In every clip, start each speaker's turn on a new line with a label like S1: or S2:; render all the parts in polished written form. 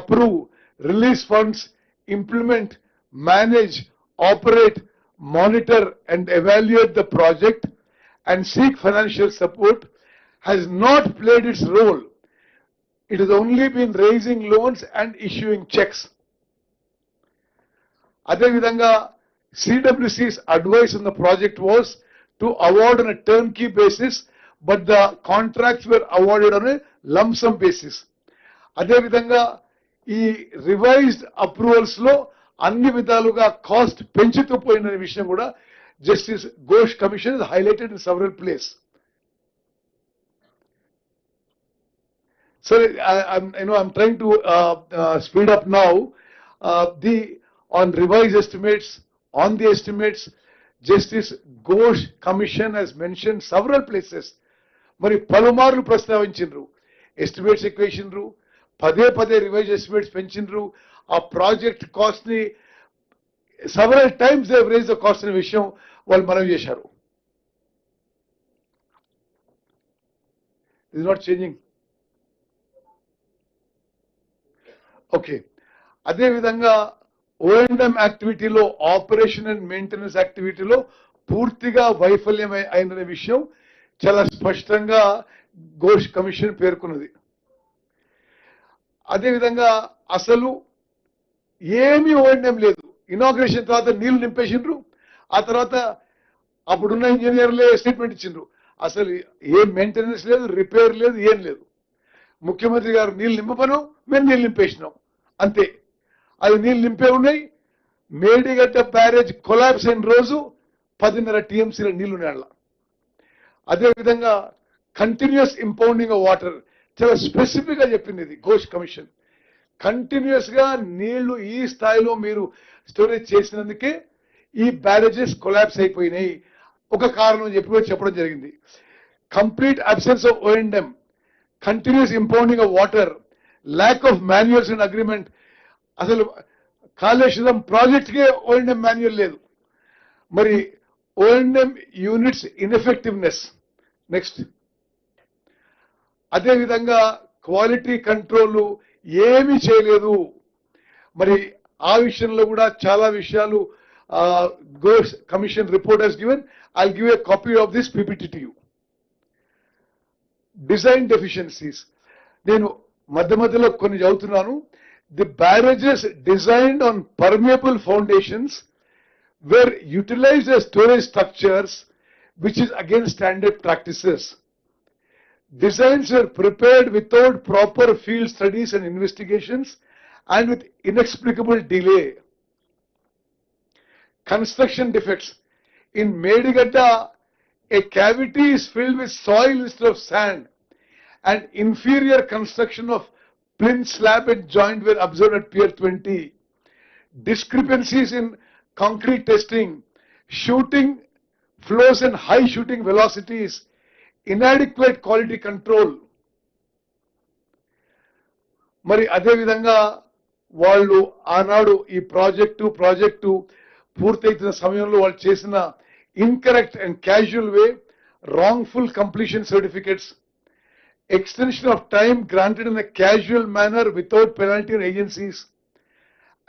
S1: approve, release funds, implement, manage, operate, monitor and evaluate the project and seek financial support has not played its role. It has only been raising loans and issuing checks. Adevidanga, CWC's advice on the project was to award on a turnkey basis, but the contracts were awarded on a lump sum basis. Adevidanga, ఈ revised approvals లో అన్ని విధాలుగా cost పెంచుతూ పోయిన విషయం కూడా justice Ghosh commission is highlighted in several place. So I'm trying to speed up now. On revised estimates, on the estimates, Justice Ghosh Commission has mentioned several places. Mari palumarlu prastavinchindru, estimates equationru, pade revised estimates penchindru, a project cost ni several times they have raised the cost in vishayam vallu manavi chesaru. This is not changing. Okay. అదే విధంగా O&M యాక్టివిటీలో, operation and maintenance యాక్టివిటీలో పూర్తిగా వైఫల్యం అయిన విషయం చాలా స్పష్టంగా Ghosh commission పేర్కొన్నది. అదేవిధంగా అసలు ఏమీ O&M లేదు. ఇనాగ్రేషన్ తర్వాత నీళ్లు నింపేసిండ్రు, ఆ తర్వాత అప్పుడున్న ఇంజనీర్లే స్టేట్మెంట్ ఇచ్చిండ్రు. అసలు ఏం మెయింటెనెన్స్ లేదు, రిపేర్ లేదు, ఏం లేదు. ముఖ్యమంత్రి గారు నీళ్లు నింపను, మేము నీళ్లు నింపేసినాం అంతే. అది నీళ్లు నింపే ఉన్నాయి. మేడిగడ్డ బ్యారేజ్ కొలాప్స్ అయిన రోజు 10.5 TMCల నీళ్లు నేల. అదేవిధంగా కంటిన్యూస్ ఇంపౌండింగ్ ఆఫ్ వాటర్ చాలా స్పెసిఫిక్ గా చెప్పింది ఇది ఘోష్ కమిషన్. కంటిన్యూస్ గా నీళ్లు ఈ స్థాయిలో మీరు స్టోరేజ్ చేసినందుకే ఈ బ్యారేజెస్ కొలాప్స్ అయిపోయినాయి. ఒక కారణం చెప్పడం జరిగింది. Complete absence of O&M, continuous impounding of water, lack of manuals and agreement. అసలు కాళేశ్వరం ప్రాజెక్ట్ కే O&M మాన్యువల్ లేదు. మరి O&M యూనిట్స్ ఇన్ఎఫెక్టివ్నెస్. నెక్స్ట్, అదే విధంగా క్వాలిటీ కంట్రోల్ ఏమీ చేయలేదు. మరి ఆ విషయంలో కూడా చాలా విషయాలు Ghosh commission report has given. I'll give a copy of this PPT to you. Design deficiencies నేను మధ్యలో కొన్ని చదువుతున్నాను. The barrages designed on permeable foundations were utilized as storage structures, which is against standard practices. Designs were prepared without proper field studies and investigations and with inexplicable delay. Construction defects. In Medigadda, a cavity is filled with soil instead of sand, and inferior construction of plinth slab and joint were observed at Pier 20. Discrepancies in concrete testing, shooting flows and high shooting velocities, inadequate quality control. మరి అదే విధంగా వాళ్ళు ఆనాడు ఈ project పూర్తయితున్న సమయంలో వాళ్ళు చేసిన incorrect and casual way, wrongful completion certificates, extension of time granted in a casual manner without penalty on agencies,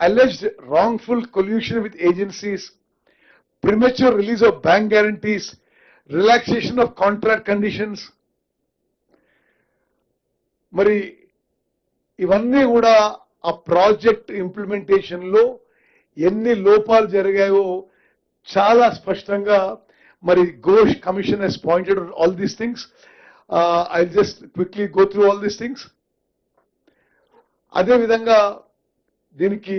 S1: alleged wrongful collusion with agencies, premature release of bank guarantees, relaxation of contract conditions. మరి ఇవన్నీ కూడా ఆ project implementation లో ఎన్ని లోపాలు జరిగాయో చాలా స్పష్టంగా మరి Ghosh commission has pointed out all these things. I'll just quickly go through all these things. అదే విధంగా దీనికి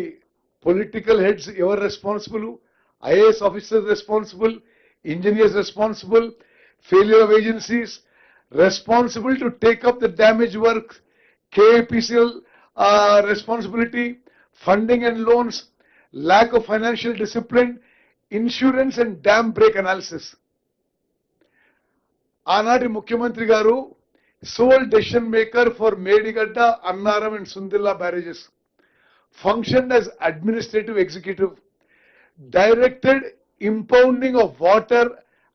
S1: పొలిటికల్ హెడ్స్ ఎవరు responsible? IAS officers responsible, engineers responsible, failure of agencies responsible to take up the damage work, KAPCL responsibility, funding and loans, lack of financial discipline, insurance and dam break analysis. ఆనాటి ముఖ్యమంత్రి గారు sole decision maker for Medigadda, Annaram and Sundilla barrages, functioned as administrative executive, directed impounding of water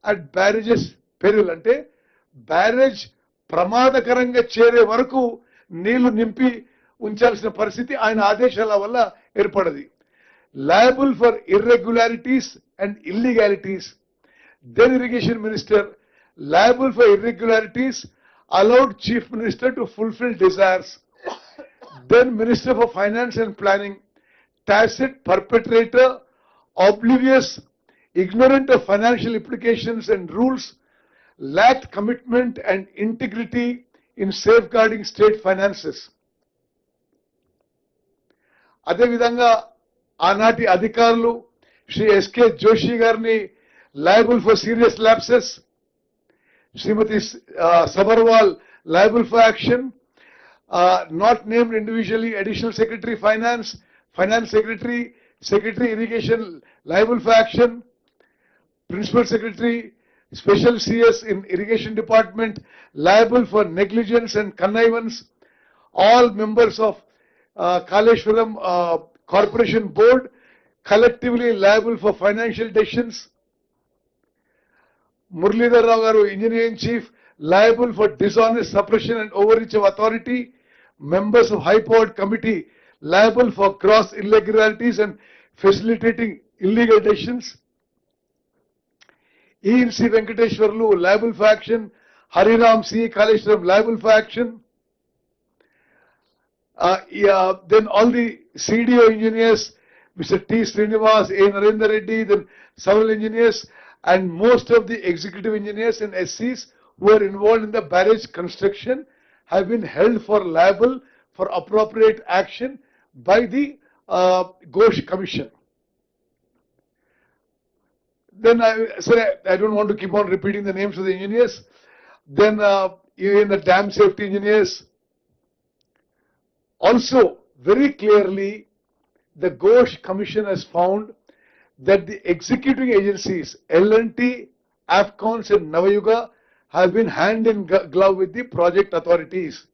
S1: at barrages peril. అంటే barrage ప్రమాదకరంగా చేరే వరకు నీళ్లు నింపి ఉంచాల్సిన పరిస్థితి ఆయన ఆదేశాల వల్ల ఏర్పడది. Liable for irregularities and illegalities, then irrigation minister, liable for irregularities, allowed chief minister to fulfill desires, then minister for finance and planning, tacit perpetrator, oblivious, ignorant of financial implications and rules, lacked commitment and integrity in safeguarding state finances. అదే విధంగా ఆనాటి అధికారులు Shri S K Joshi గారిని liable for serious lapses, Shrimati Sabharwal liable for action, not named individually additional secretary finance, finance secretary, secretary irrigation liable for action, principal secretary, special CS in irrigation department liable for negligence and connivance, all members of Kaleshwaram Corporation Board collectively liable for financial decisions, Muralidhar Rao garu engineering chief liable for dishonest suppression and overreach of authority, members of high powered committee liable for gross irregularities and facilitating illegal decisions, E.C. Venkateshwarlu liable for action, Hariram C. Kaleshwaram liable for action. Then all the CDO engineers, Mr. T. Srinivas, A. Narendra Reddy, then several engineers and most of the executive engineers and SCs who are involved in the barrage construction have been held for liable for appropriate action by the Ghosh Commission. Then I don't want to keep on repeating the names of the engineers. Then even the dam safety engineers. Also, very clearly, the Ghosh Commission has found that the executing agencies, L&T, AFCONS and Navayuga, have been hand in glove with the project authorities,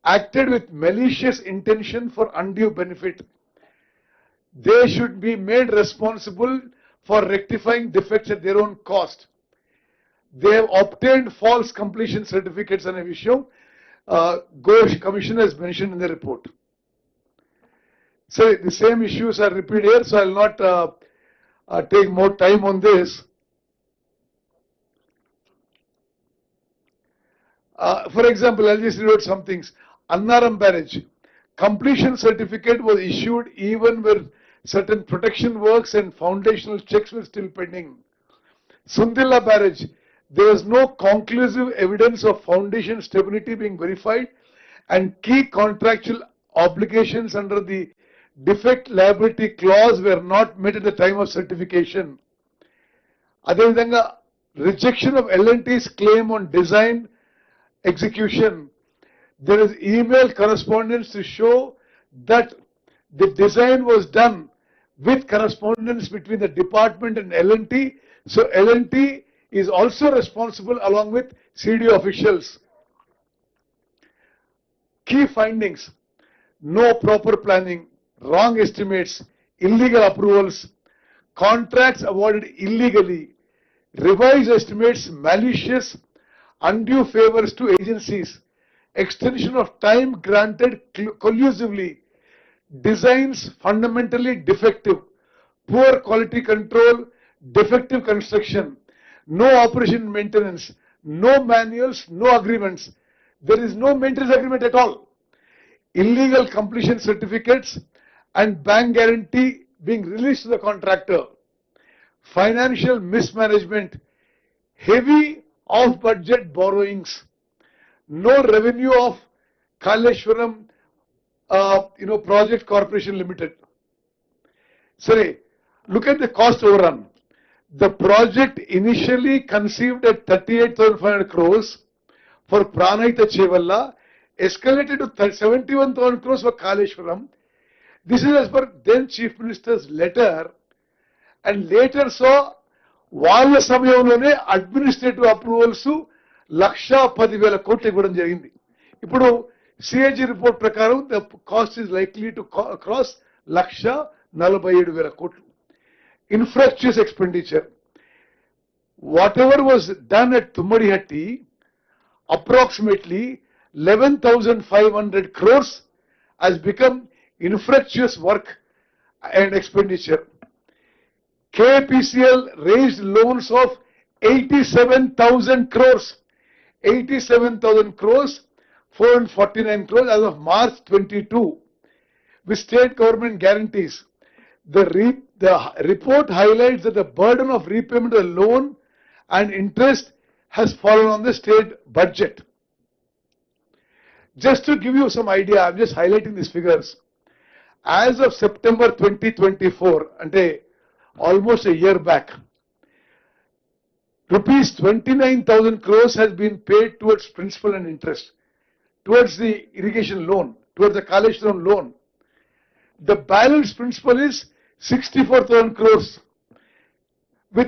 S1: acted with malicious intention for undue benefit. They should be made responsible for rectifying defects at their own cost. They have obtained false completion certificates on a issue. Ghosh Commission has mentioned in the report. So the same issues are repeated here, so I will not take more time on this. For example, I'll just read out some things. Annaram Barrage, completion certificate was issued even where certain protection works and foundational checks were still pending. Sundilla Barrage, there was no conclusive evidence of foundation stability being verified and key contractual obligations under the defect liability clause were not met at the time of certification. Adevanga, rejection of L&T's claim on design execution. There is email correspondence to show that the design was done with correspondence between the department and L&T. So L&T is also responsible along with CDO officials. Key findings: no proper planning, wrong estimates, illegal approvals, contracts awarded illegally, revised estimates malicious, undue favors to agencies, extension of time granted collusively, designs fundamentally defective, poor quality control, defective construction, no operation maintenance, no manuals, no agreements. There is no maintenance agreement at all. Illegal completion certificates and bank guarantee being released to the contractor. Financial mismanagement, heavy off-budget borrowings, no revenue of Kaleshwaram Project Corporation Limited. Sorry, look at the cost overrun. The project initially conceived at 38,500 crores for Pranayita Chevalla, escalated to 71,000 crores for Kaleshwaram. This is as per then Chief Minister's letter, and later saw వాళ్ళ సమయంలోనే administrative approvals 1,10,000 కోట్లు ఇవ్వడం జరిగింది. ఇప్పుడు CAG report ప్రకారం the cost is likely to cross 1,47,000 కోట్లు. Infructuous expenditure. Whatever was done at Tummadihatti, approximately 11,500 crores has become infructuous work and expenditure. KPCL raised loans of 87,000 crores. 87,000 crores, 449 crores as of March 22, with state government guarantees. The report highlights that the burden of repayment of the loan and interest has fallen on the state budget. Just to give you some idea, I'm just highlighting these figures. As of September 2024, ante almost a year back, rupees 29,000 crores has been paid towards principal and interest, towards the irrigation loan, towards the Kaleshwaram loan. The balance principal is 64,000 crores.